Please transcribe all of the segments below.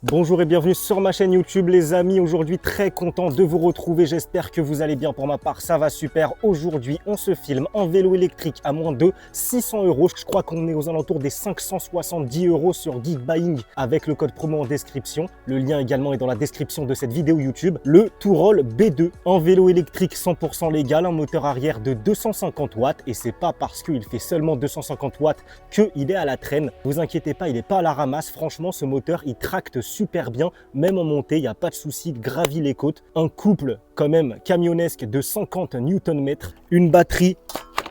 Bonjour et bienvenue sur ma chaîne YouTube les amis, aujourd'hui très content de vous retrouver, j'espère que vous allez bien. Pour ma part ça va super. Aujourd'hui on se filme en vélo électrique à moins de 600 €, je crois qu'on est aux alentours des 570 € sur Geekbuying avec le code promo en description. Le lien également est dans la description de cette vidéo YouTube. Le Touroll B2, un vélo électrique 100% légal, un moteur arrière de 250 watts et c'est pas parce qu'il fait seulement 250 watts qu'il est à la traîne. Vous inquiétez pas, il n'est pas à la ramasse, franchement ce moteur il tracte super bien, même en montée, il n'y a pas de souci, gravit les côtes. Un couple quand même camionnesque de 50 Nm, une batterie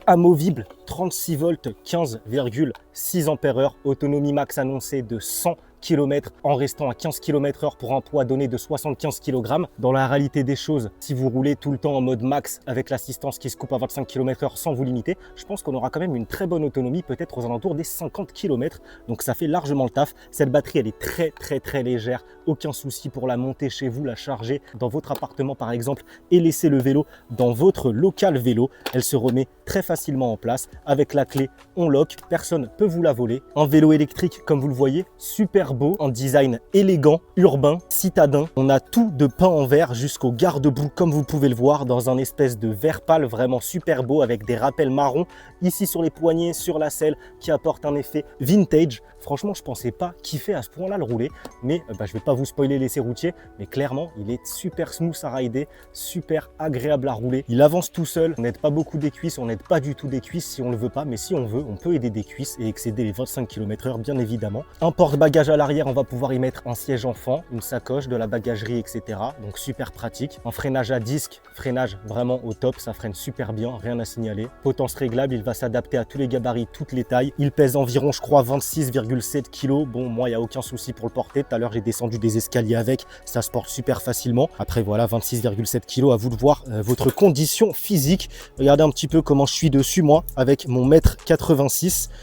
amovible 36 volts, 15,6 ampères-heure, autonomie max annoncée de 100 km en restant à 15 km/h pour un poids donné de 75 kg. Dans la réalité des choses, si vous roulez tout le temps en mode max avec l'assistance qui se coupe à 25 km/h sans vous limiter, je pense qu'on aura quand même une très bonne autonomie, peut-être aux alentours des 50 km. Donc ça fait largement le taf. Cette batterie, elle est très légère. Aucun souci pour la monter chez vous, la charger dans votre appartement par exemple et laisser le vélo dans votre local vélo. Elle se remet très facilement en place. Avec la clé, on lock, personne ne peut vous la voler. Un vélo électrique, comme vous le voyez, super beau, un design élégant, urbain, citadin. On a tout de peint en verre jusqu'au garde-boue comme vous pouvez le voir dans un espèce de vert pâle vraiment super beau avec des rappels marrons ici sur les poignets, sur la selle qui apporte un effet vintage. Franchement, je pensais pas kiffer à ce point-là le rouler, mais je vais pas vous spoiler l'essai routier, mais clairement, il est super smooth à rider, super agréable à rouler. Il avance tout seul, on n'aide pas beaucoup des cuisses, on n'aide pas du tout des cuisses si on le veut pas, mais si on veut, on peut aider des cuisses et excéder les 25 km/h bien évidemment. Un porte-bagages à l'arrière, on va pouvoir y mettre un siège enfant, une sacoche, de la bagagerie, etc. Donc super pratique. Un freinage à disque, freinage vraiment au top, ça freine super bien, rien à signaler. Potence réglable, il va s'adapter à tous les gabarits, toutes les tailles. Il pèse environ, je crois, 26,7 kg. Bon, moi, il n'y a aucun souci pour le porter. Tout à l'heure, j'ai descendu des escaliers avec, ça se porte super facilement. Après, voilà, 26,7 kg, à vous de voir votre condition physique. Regardez un petit peu comment je suis dessus, moi, avec mon 1,86 m.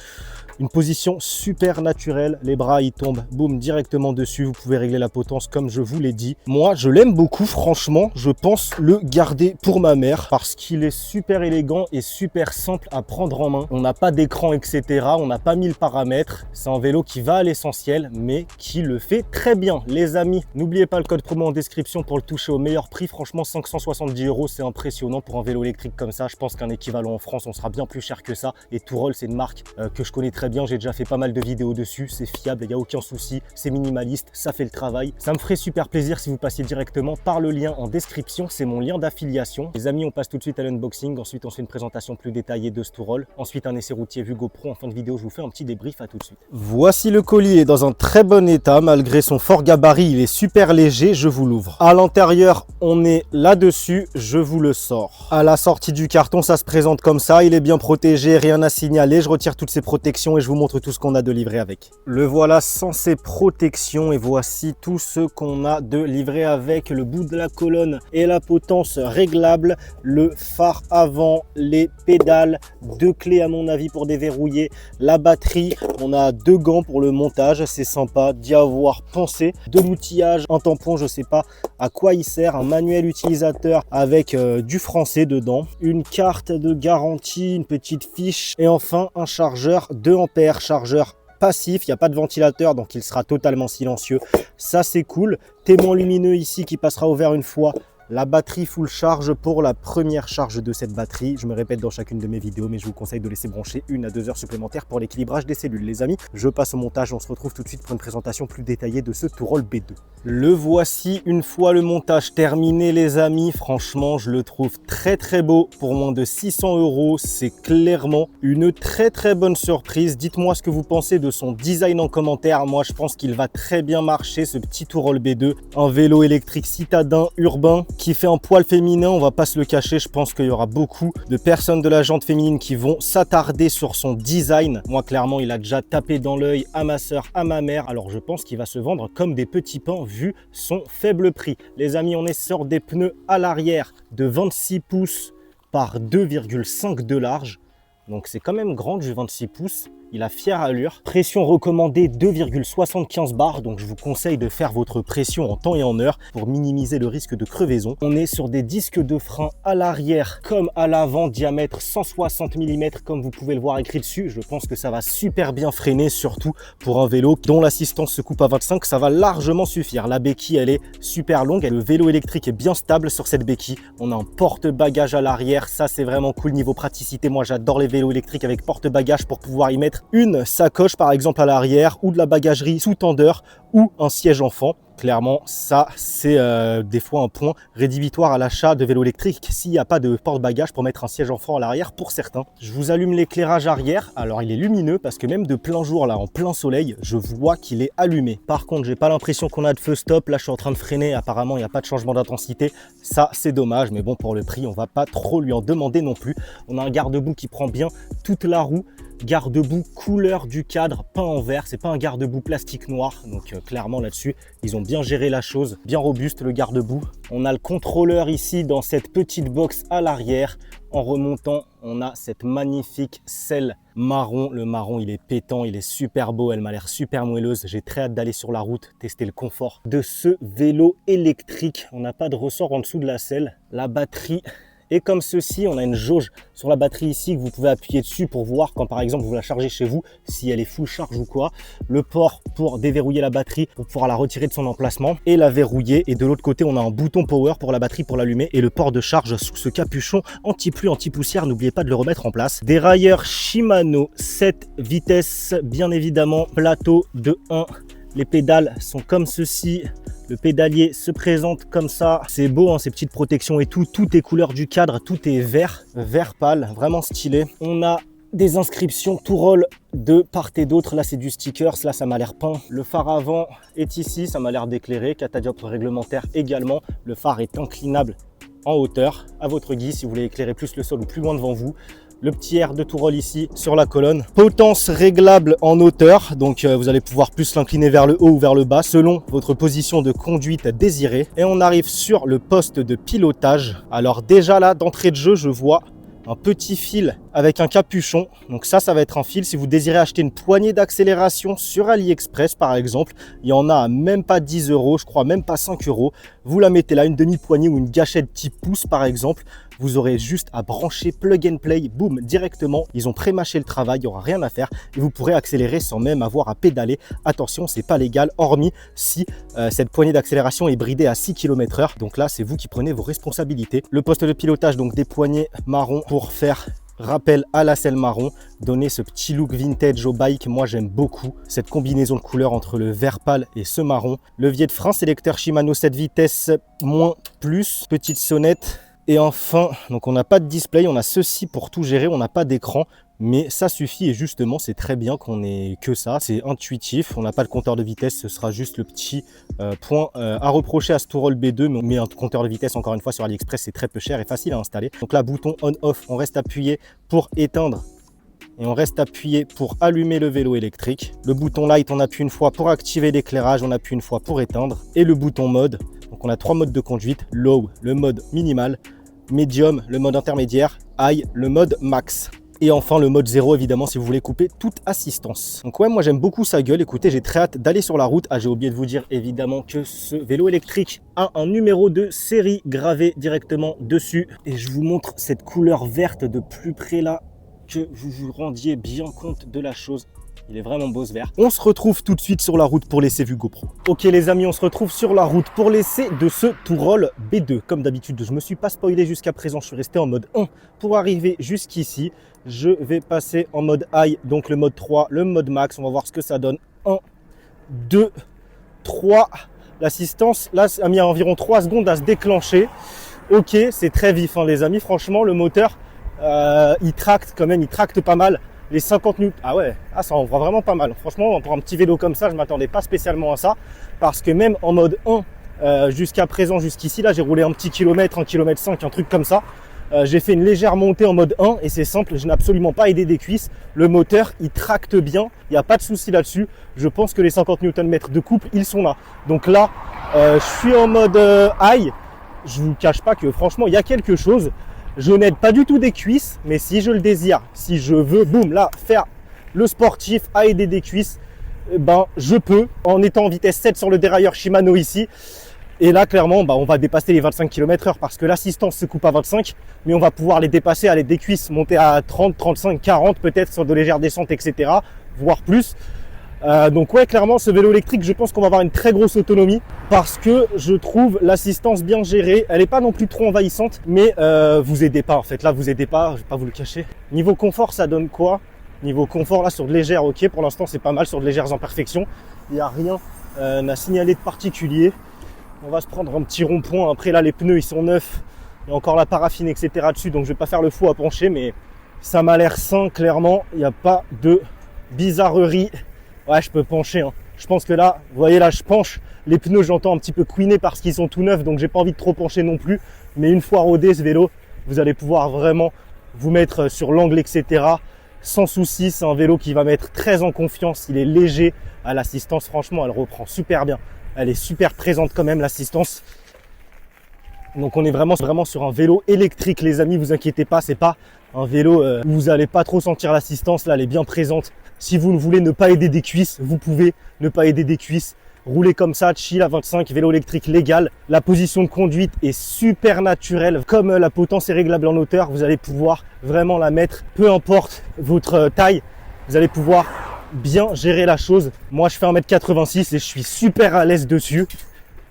Une position super naturelle, les bras ils tombent boum directement dessus, vous pouvez régler la potence comme je vous l'ai dit. Moi je l'aime beaucoup, franchement je pense le garder pour ma mère parce qu'il est super élégant et super simple à prendre en main. On n'a pas d'écran etc, on n'a pas mis le paramètre, c'est un vélo qui va à l'essentiel mais qui le fait très bien les amis. N'oubliez pas le code promo en description pour le toucher au meilleur prix, franchement 570 € c'est impressionnant pour un vélo électrique comme ça. Je pense qu'un équivalent en France on sera bien plus cher que ça et Touroll c'est une marque que je connais très bien, j'ai déjà fait pas mal de vidéos dessus, c'est fiable, il n'y a aucun souci, c'est minimaliste, ça fait le travail. Ça me ferait super plaisir si vous passiez directement par le lien en description, c'est mon lien d'affiliation. Les amis, on passe tout de suite à l'unboxing, ensuite on se fait une présentation plus détaillée de ce Touroll, ensuite un essai routier Vugo Pro. En fin de vidéo, je vous fais un petit débrief, à tout de suite. Voici le colis, il est dans un très bon état, malgré son fort gabarit, il est super léger, je vous l'ouvre. À l'intérieur, on est là-dessus, je vous le sors. À la sortie du carton, ça se présente comme ça, il est bien protégé, rien à signaler, je retire toutes ces protections et je vous montre tout ce qu'on a de livré avec. Le voilà sans ses protections et voici tout ce qu'on a de livré avec. Le bout de la colonne et la potence réglable, le phare avant, les pédales, 2 clés à mon avis pour déverrouiller, la batterie, on a 2 gants pour le montage, c'est sympa d'y avoir pensé, de l'outillage, un tampon, je sais pas à quoi il sert, un manuel utilisateur avec du français dedans, une carte de garantie, une petite fiche et enfin un chargeur 2 ampères, chargeur passif, il n'y a pas de ventilateur donc il sera totalement silencieux, ça c'est cool. Témoin lumineux ici qui passera au vert une fois. La batterie full charge pour la première charge de cette batterie. Je me répète dans chacune de mes vidéos, mais je vous conseille de laisser brancher 1 à 2 heures supplémentaires pour l'équilibrage des cellules. Les amis, je passe au montage. On se retrouve tout de suite pour une présentation plus détaillée de ce Touroll B2. Le voici une fois le montage terminé, les amis. Franchement, je le trouve très beau. Pour moins de 600 €, c'est clairement une très bonne surprise. Dites-moi ce que vous pensez de son design en commentaire. Moi, je pense qu'il va très bien marcher, ce petit Touroll B2. Un vélo électrique citadin, urbain, qui fait un poil féminin, on va pas se le cacher. Je pense qu'il y aura beaucoup de personnes de la jante féminine qui vont s'attarder sur son design. Moi clairement il a déjà tapé dans l'œil à ma soeur, à ma mère, alors je pense qu'il va se vendre comme des petits pains vu son faible prix. Les amis, on est sur des pneus à l'arrière de 26 pouces par 2,5 de large, donc c'est quand même grand du 26 pouces. il a fière allure. Pression recommandée 2,75 bars, donc je vous conseille de faire votre pression en temps et en heure pour minimiser le risque de crevaison. On est sur des disques de frein à l'arrière comme à l'avant, diamètre 160 mm comme vous pouvez le voir écrit dessus. Je pense que ça va super bien freiner, surtout pour un vélo dont l'assistance se coupe à 25, ça va largement suffire. La béquille, elle est super longue et le vélo électrique est bien stable sur cette béquille. On a un porte-bagages à l'arrière, ça c'est vraiment cool niveau praticité. Moi j'adore les vélos électriques avec porte-bagages pour pouvoir y mettre une sacoche par exemple à l'arrière, ou de la bagagerie sous tendeur, ou un siège enfant. Clairement, ça, c'est des fois un point rédhibitoire à l'achat de vélo électrique s'il n'y a pas de porte-bagages pour mettre un siège enfant à l'arrière pour certains. Je vous allume l'éclairage arrière. Alors, il est lumineux parce que même de plein jour, là, en plein soleil, je vois qu'il est allumé. Par contre, j'ai pas l'impression qu'on a de feu stop. Là, je suis en train de freiner. Apparemment, il n'y a pas de changement d'intensité. Ça, c'est dommage. Mais bon, pour le prix, on va pas trop lui en demander non plus. On a un garde-boue qui prend bien toute la roue. Garde-boue couleur du cadre peint en vert, c'est pas un garde-boue plastique noir, donc clairement là-dessus ils ont bien géré la chose, bien robuste le garde-boue. On a le contrôleur ici dans cette petite box à l'arrière. En remontant, on a cette magnifique selle marron. Le marron, il est pétant, il est super beau, elle m'a l'air super moelleuse. J'ai très hâte d'aller sur la route, tester le confort de ce vélo électrique. On n'a pas de ressort en dessous de la selle. La batterie est comme ceci, on a une jauge sur la batterie ici que vous pouvez appuyer dessus pour voir quand par exemple vous la chargez chez vous, si elle est full charge ou quoi. Le port pour déverrouiller la batterie, pour pouvoir la retirer de son emplacement et la verrouiller. Et de l'autre côté, on a un bouton power pour la batterie pour l'allumer et le port de charge sous ce capuchon anti-pluie, anti-poussière. N'oubliez pas de le remettre en place. Dérailleur Shimano 7 vitesses, bien évidemment, plateau de 1. Les pédales sont comme ceci. Le pédalier se présente comme ça. C'est beau, hein, ces petites protections et tout. Tout est couleur du cadre, tout est vert, vert pâle, vraiment stylé. On a des inscriptions Tourol de part et d'autre. Là, c'est du stickers. Là, ça m'a l'air peint. Le phare avant est ici. Ça m'a l'air d'éclairer. Catadioptre réglementaire également. Le phare est inclinable en hauteur, à votre guise, si vous voulez éclairer plus le sol ou plus loin devant vous. Le petit air de Tourol ici sur la colonne. Potence réglable en hauteur, donc vous allez pouvoir plus l'incliner vers le haut ou vers le bas selon votre position de conduite désirée. Et on arrive sur le poste de pilotage. Alors déjà là, d'entrée de jeu, je vois un petit fil avec un capuchon. Donc ça va être un fil. Si vous désirez acheter une poignée d'accélération sur AliExpress par exemple, il y en a à même pas 10 €, je crois même pas 5 €. Vous la mettez là, une demi-poignée ou une gâchette type pouce par exemple. Vous aurez juste à brancher plug and play, boum, directement. Ils ont pré-mâché le travail, il n'y aura rien à faire et vous pourrez accélérer sans même avoir à pédaler. Attention, c'est pas légal, hormis si cette poignée d'accélération est bridée à 6 km/h. Donc là, c'est vous qui prenez vos responsabilités. Le poste de pilotage, donc des poignées marron pour faire rappel à la selle marron, donner ce petit look vintage au bike. Moi j'aime beaucoup cette combinaison de couleurs entre le vert pâle et ce marron. Levier de frein, sélecteur Shimano 7 vitesses moins plus, petite sonnette. Et enfin, donc on n'a pas de display, on a ceci pour tout gérer, on n'a pas d'écran, mais ça suffit et justement c'est très bien qu'on ait que ça, c'est intuitif, on n'a pas de compteur de vitesse, ce sera juste le petit point à reprocher à ce Tourol B2, mais un compteur de vitesse encore une fois sur AliExpress c'est très peu cher et facile à installer. Donc là bouton on-off, on reste appuyé pour éteindre et on reste appuyé pour allumer le vélo électrique. Le bouton light, on appuie une fois pour activer l'éclairage, on appuie une fois pour éteindre et le bouton mode. Donc on a 3 modes de conduite, low, le mode minimal, medium, le mode intermédiaire, high, le mode max. Et enfin le mode 0 évidemment si vous voulez couper toute assistance. Donc ouais, moi j'aime beaucoup sa gueule. Écoutez, j'ai très hâte d'aller sur la route. Ah, j'ai oublié de vous dire évidemment que ce vélo électrique a un numéro de série gravé directement dessus. Et je vous montre cette couleur verte de plus près là, que vous vous rendiez bien compte de la chose. Il est vraiment beau ce vert. On se retrouve tout de suite sur la route pour l'essai vue GoPro. Ok les amis, on se retrouve sur la route pour l'essai de ce Tourol B2. Comme d'habitude, je ne me suis pas spoilé jusqu'à présent. Je suis resté en mode 1 pour arriver jusqu'ici. Je vais passer en mode high, donc le mode 3, le mode max. On va voir ce que ça donne. 1, 2, 3. L'assistance, là, ça a mis environ 3 secondes à se déclencher. Ok, c'est très vif hein, les amis. Franchement, le moteur, il tracte quand même, il tracte pas mal. Les 50 newtons, ah ouais, ça envoie vraiment pas mal. Franchement, pour un petit vélo comme ça, je ne m'attendais pas spécialement à ça. Parce que même en mode 1, jusqu'à présent, jusqu'ici, là, j'ai roulé un petit kilomètre, 1,5 km, un truc comme ça. J'ai fait une légère montée en mode 1 et c'est simple, je n'ai absolument pas aidé des cuisses. Le moteur, il tracte bien, il n'y a pas de souci là-dessus. Je pense que les 50 Nm de couple, ils sont là. Donc là, je suis en mode high. Je ne vous cache pas que franchement, il y a quelque chose. Je n'aide pas du tout des cuisses, mais si je le désire, si je veux, boum, là, faire le sportif à aider des cuisses, ben, je peux, en étant en vitesse 7 sur le dérailleur Shimano ici. Et là, clairement, on va dépasser les 25 km/h parce que l'assistance se coupe à 25, mais on va pouvoir les dépasser à l'aide des cuisses, monter à 30, 35, 40 peut-être sur de légères descentes, etc., voire plus. Donc ouais, clairement, ce vélo électrique, je pense qu'on va avoir une très grosse autonomie parce que je trouve l'assistance bien gérée. Elle n'est pas non plus trop envahissante, mais vous aidez pas en fait. Là, vous aidez pas, je vais pas vous le cacher. Niveau confort, ça donne quoi? Niveau confort, là, sur de légères, ok, pour l'instant, c'est pas mal, sur de légères imperfections. Il n'y a rien à signaler de particulier. On va se prendre un petit rond-point. Après, là, les pneus, ils sont neufs. Il y a encore la paraffine, etc. dessus, donc je vais pas faire le fou à pencher, mais ça m'a l'air sain, clairement. Il n'y a pas de bizarrerie. Ouais, je peux pencher, hein. Je pense que là, vous voyez là, je penche. Les pneus, j'entends un petit peu couiner parce qu'ils sont tout neufs, donc j'ai pas envie de trop pencher non plus. Mais une fois rodé ce vélo, vous allez pouvoir vraiment vous mettre sur l'angle, etc. Sans souci. C'est un vélo qui va mettre très en confiance. Il est léger. À l'assistance, franchement, elle reprend super bien. Elle est super présente quand même, l'assistance. Donc on est vraiment sur un vélo électrique, les amis. Vous inquiétez pas, c'est pas un vélo où vous allez pas trop sentir l'assistance. Là, elle est bien présente. Si vous ne voulez ne pas aider des cuisses, vous pouvez ne pas aider des cuisses. Rouler comme ça, chill à 25, vélo électrique légal. La position de conduite est super naturelle. Comme la potence est réglable en hauteur, vous allez pouvoir vraiment la mettre, peu importe votre taille. Vous allez pouvoir bien gérer la chose. Moi, je fais 1m86 et je suis super à l'aise dessus.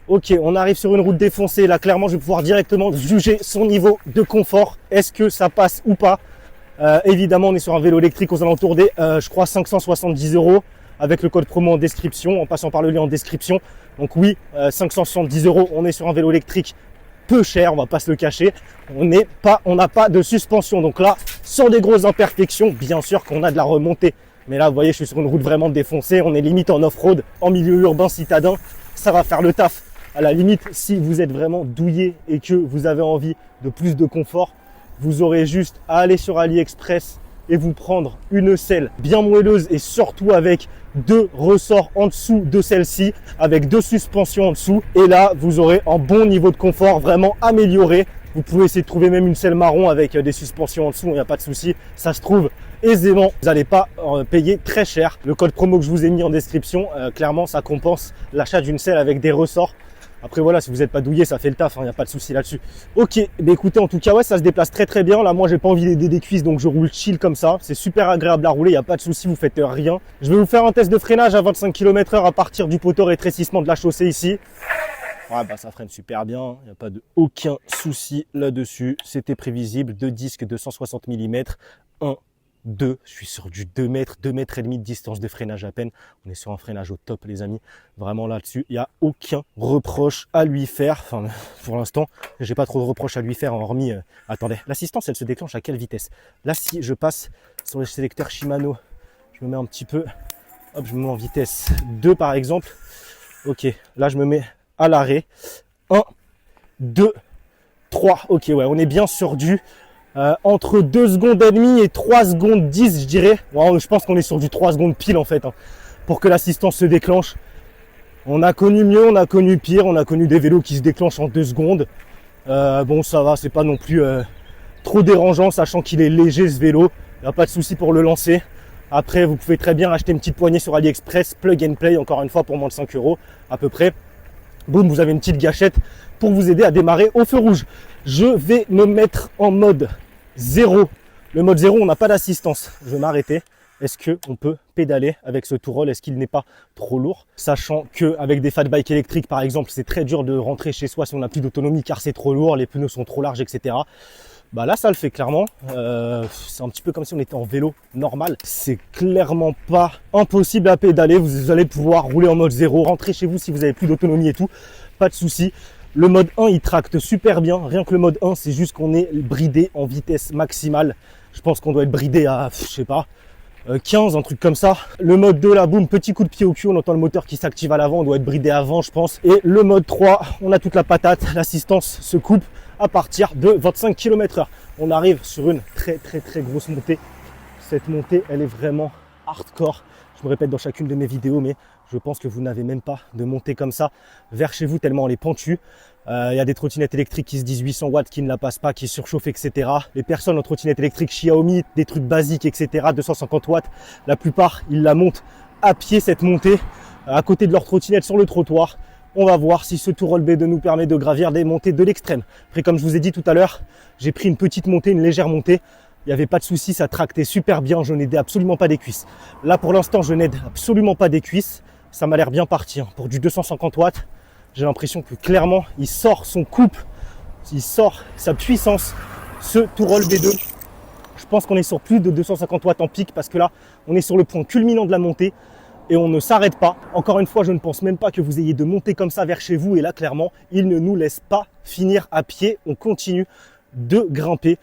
Ok, on arrive sur une route défoncée. Là, clairement, je vais pouvoir directement juger son niveau de confort. Est-ce que ça passe ou pas? Évidemment, on est sur un vélo électrique aux alentours des, je crois, 570 € avec le code promo en description, en passant par le lien en description. Donc oui, 570 €, on est sur un vélo électrique peu cher, on va pas se le cacher. On n'a pas de suspension. Donc là, sur des grosses imperfections, bien sûr qu'on a de la remontée. Mais là, vous voyez, je suis sur une route vraiment défoncée. On est limite en off-road, en milieu urbain citadin. Ça va faire le taf. À la limite, si vous êtes vraiment douillé et que vous avez envie de plus de confort, vous aurez juste à aller sur AliExpress et vous prendre une selle bien moelleuse et surtout avec 2 ressorts en dessous de celle-ci, avec 2 suspensions en dessous. Et là, vous aurez un bon niveau de confort vraiment amélioré. Vous pouvez essayer de trouver même une selle marron avec des suspensions en dessous, il n'y a pas de souci. Ça se trouve aisément, vous n'allez pas payer très cher. Le code promo que je vous ai mis en description, clairement, ça compense l'achat d'une selle avec des ressorts. Après voilà, si vous n'êtes pas douillé, ça fait le taf, il n'y a pas de souci là-dessus. Ok, bah écoutez, en tout cas, ouais, ça se déplace très très bien. Là, moi, j'ai pas envie d'aider des cuisses, donc je roule chill comme ça. C'est super agréable à rouler, il n'y a pas de souci, vous faites rien. Je vais vous faire un test de freinage à 25 km/h à partir du poteau rétrécissement de la chaussée ici. Ouais, bah ça freine super bien, il n'y a pas aucun souci là-dessus. C'était prévisible, 2 disques de 160 mm, 1, 2, je suis sur du 2 mètres, 2 mètres et demi de distance de freinage à peine. On est sur un freinage au top, les amis. Vraiment là-dessus, il n'y a aucun reproche à lui faire. Enfin, pour l'instant, j'ai pas trop de reproches à lui faire, hormis... Attendez, l'assistance, elle se déclenche à quelle vitesse? Là, si je passe sur le sélecteur Shimano, je me mets un petit peu... Hop, je me mets en vitesse 2, par exemple. Ok, là, je me mets à l'arrêt. 1, 2, 3. Ok, ouais, on est bien sur du... entre 2 secondes et demie et 3 secondes 10, je dirais. Bon, je pense qu'on est sur du 3 secondes pile en fait, hein, pour que l'assistance se déclenche. On a connu mieux, on a connu pire, on a connu des vélos qui se déclenchent en 2 secondes. Bon, ça va, c'est pas non plus trop dérangeant, sachant qu'il est léger ce vélo. Il n'y a pas de souci pour le lancer. Après, vous pouvez très bien acheter une petite poignée sur AliExpress, plug and play, encore une fois, pour moins de 5 € à peu près. Boum, vous avez une petite gâchette pour vous aider à démarrer au feu rouge. Je vais me mettre en mode 0. Le mode 0, on n'a pas d'assistance. Je vais m'arrêter. Est-ce qu'on peut pédaler avec ce Tourol? Est-ce qu'il n'est pas trop lourd? Sachant qu'avec des fat bikes électriques, par exemple, c'est très dur de rentrer chez soi si on n'a plus d'autonomie car c'est trop lourd, les pneus sont trop larges, etc. Bah là, ça le fait clairement. C'est un petit peu comme si on était en vélo normal. C'est clairement pas impossible à pédaler. Vous allez pouvoir rouler en mode 0, rentrer chez vous si vous avez plus d'autonomie et tout. Pas de souci. Le mode 1, il tracte super bien. Rien que le mode 1, c'est juste qu'on est bridé en vitesse maximale. Je pense qu'on doit être bridé à, je sais pas, 15, un truc comme ça. Le mode 2, là, boum, petit coup de pied au cul. On entend le moteur qui s'active à l'avant. On doit être bridé avant, je pense. Et le mode 3, on a toute la patate. L'assistance se coupe à partir de 25 km/h. On arrive sur une très grosse montée. Cette montée, elle est vraiment hardcore. Je me répète dans chacune de mes vidéos, mais Je pense que vous n'avez même pas de montée comme ça vers chez vous tellement elle est pentue. Il y a des trottinettes électriques qui se disent 800 watts, qui ne la passent pas, qui surchauffent, etc. Les personnes en trottinette électrique Xiaomi, des trucs basiques, etc. 250 watts, la plupart, ils la montent à pied cette montée, à côté de leur trottinette sur le trottoir. On va voir si ce Tourol B2 nous permet de gravir des montées de l'extrême. Après, comme je vous ai dit tout à l'heure, j'ai pris une petite montée, une légère montée. Il n'y avait pas de souci, ça tractait super bien, je n'aidais absolument pas des cuisses. Là, pour l'instant, je n'aide absolument pas des cuisses. Ça m'a l'air bien parti. Pour du 250 watts, j'ai l'impression que clairement, il sort son couple, il sort sa puissance, ce Tourol B2. Je pense qu'on est sur plus de 250 watts en pic parce que là, on est sur le point culminant de la montée et on ne s'arrête pas. Encore une fois, je ne pense même pas que vous ayez de montée comme ça vers chez vous. Et là, clairement, il ne nous laisse pas finir à pied. On continue de grimper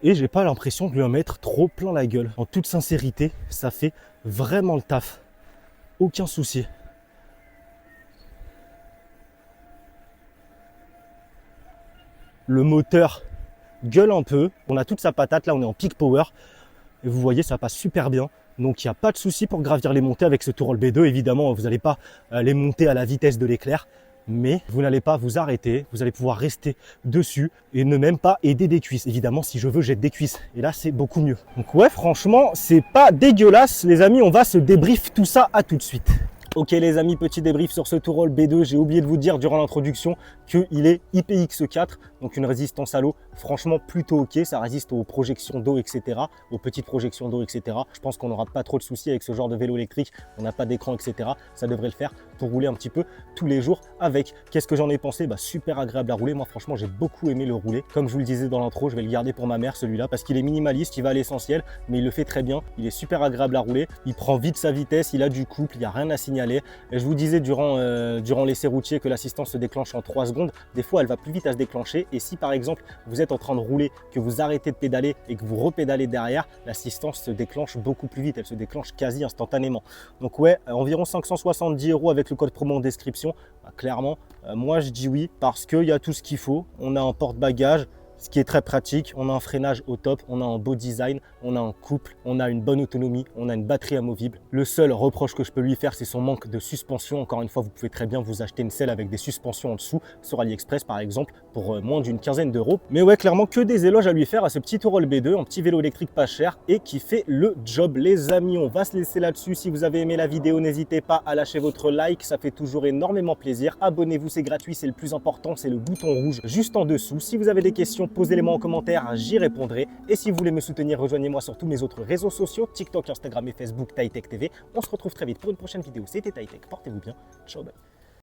et j'ai pas l'impression de lui en mettre trop plein la gueule. En toute sincérité, ça fait vraiment le taf. Aucun souci. Le moteur gueule un peu, on a toute sa patate, là on est en peak power et vous voyez ça passe super bien, donc il n'y a pas de souci pour gravir les montées avec ce Tourol B2. Évidemment vous n'allez pas les monter à la vitesse de l'éclair, mais vous n'allez pas vous arrêter, vous allez pouvoir rester dessus et ne même pas aider des cuisses. Évidemment si je veux j'aide des cuisses et là c'est beaucoup mieux. Donc ouais, franchement c'est pas dégueulasse les amis, on va se débrief tout ça à tout de suite. Ok les amis, petit débrief sur ce Tourol B2. J'ai oublié de vous dire durant l'introduction qu'il est IPX4, donc une résistance à l'eau franchement plutôt ok. Ça résiste aux projections d'eau, etc. aux petites projections d'eau, etc. Je pense qu'on n'aura pas trop de soucis avec ce genre de vélo électrique. On n'a pas d'écran, etc. Ça devrait le faire pour rouler un petit peu tous les jours avec. Qu'est-ce que j'en ai pensé? Super agréable à rouler. Moi franchement j'ai beaucoup aimé le rouler. Comme je vous le disais dans l'intro, je vais le garder pour ma mère celui-là parce qu'il est minimaliste, il va à l'essentiel, mais il le fait très bien. Il est super agréable à rouler. Il prend vite sa vitesse, il a du couple, il n'y a rien à signaler. Et je vous disais durant l'essai routier que l'assistance se déclenche en 3 secondes. Des fois, elle va plus vite à se déclencher. Et si par exemple, vous êtes en train de rouler, que vous arrêtez de pédaler et que vous repédalez derrière, l'assistance se déclenche beaucoup plus vite. Elle se déclenche quasi instantanément. Donc ouais, environ 570 € avec le code promo en description. Clairement, moi je dis oui parce qu'il y a tout ce qu'il faut. On a un porte-bagages, ce qui est très pratique, on a un freinage au top, on a un beau design, on a un couple, on a une bonne autonomie, on a une batterie amovible. Le seul reproche que je peux lui faire, c'est son manque de suspension. Encore une fois, vous pouvez très bien vous acheter une selle avec des suspensions en dessous, sur AliExpress par exemple, pour moins d'une quinzaine d'euros. Mais ouais, clairement que des éloges à lui faire à ce petit Tourol B2, un petit vélo électrique pas cher et qui fait le job. Les amis, on va se laisser là-dessus. Si vous avez aimé la vidéo, n'hésitez pas à lâcher votre like, ça fait toujours énormément plaisir. Abonnez-vous, c'est gratuit, c'est le plus important, c'est le bouton rouge juste en dessous. Si vous avez des questions, posez-les-moi en commentaire, j'y répondrai. Et si vous voulez me soutenir, rejoignez-moi sur tous mes autres réseaux sociaux, TikTok, Instagram et Facebook, TaiTech TV. On se retrouve très vite pour une prochaine vidéo. C'était TaiTech, portez-vous bien, ciao, bye.